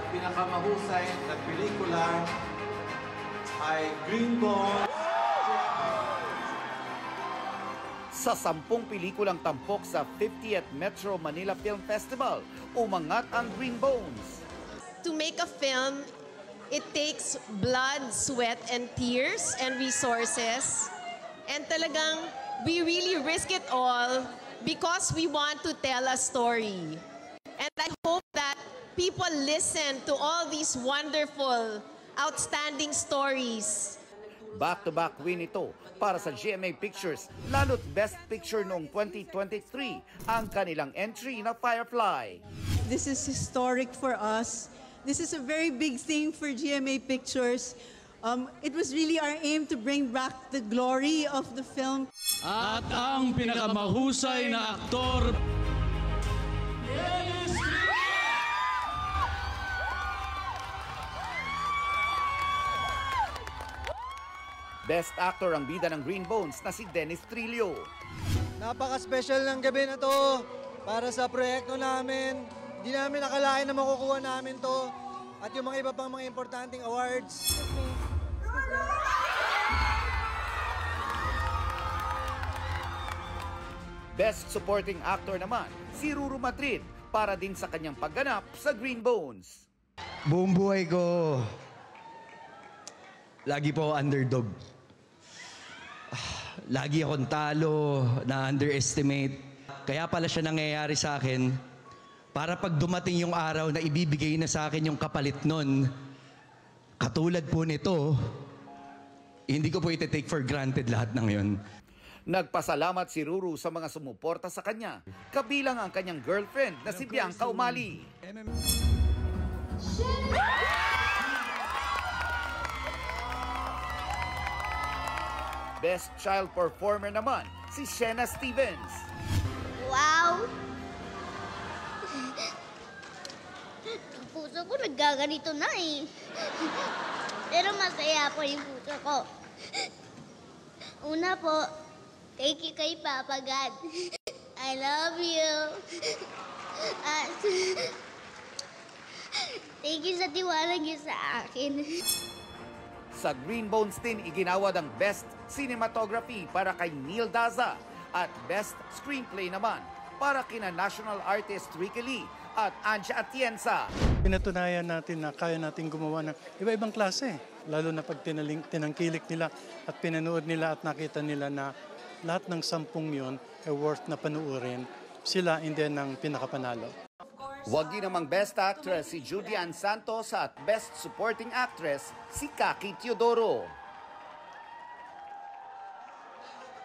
pinakamahusay na pelikula ay Green Bones. Sa 10 pelikulang tampok sa 50th Metro Manila Film Festival, umangat ang Green Bones. To make a film, it takes blood, sweat, and tears and resources. And talagang, we really risk it all because we want to tell a story. And I hope that people listen to all these wonderful, outstanding stories. Back-to-back win ito para sa GMA Pictures, lalo't Best Picture noong 2023 ang kanilang entry na Firefly. This is historic for us. This is a very big thing for GMA Pictures. It was really our aim to bring back the glory of the film. At ang pinakamahusay na aktor, Best Actor ang bida ng Green Bones na si Dennis Trillo. Napaka-special ng gabi na to para sa proyekto namin. Hindi namin nakalain na makukuha namin to. At yung mga iba pang mga importanteng awards. Best Supporting Actor naman, si Ruru Madrid para din sa kanyang pagganap sa Green Bones. Buong buhay ko, lagi po underdog. Lagi akong talo, na-underestimate. Kaya pala siya nangyayari sa akin para pag dumating yung araw na ibibigay na sa akin yung kapalit nun, katulad po nito, hindi ko po iti-take for granted lahat ng yun. Nagpasalamat si Ruru sa mga sumuporta sa kanya, kabilang ang kanyang girlfriend na si Bianca Umali. Best Child Performer naman, si Shena Stevens. Wow! Ang puso ko naggaganito na eh. Pero masaya po yung puso ko. Una po, thank you kay Papa God. I love you. At thank you sa tiwala niyo sa akin. Sa Green Bones din iginawad ang Best Cinematography para kay Neil Daza at Best Screenplay naman para kina National Artist Ricky Lee at Anja Atienza. Pinatunayan natin na kaya natin gumawa ng iba-ibang klase, lalo na pag tinangkilik nila at pinanood nila at nakita nila na lahat ng 10 yun ay worth na panuorin. Sila hindi ng pinakapanalo. Wagi namang Best Actress si Judy Ann Santos at Best Supporting Actress si Kaki Teodoro.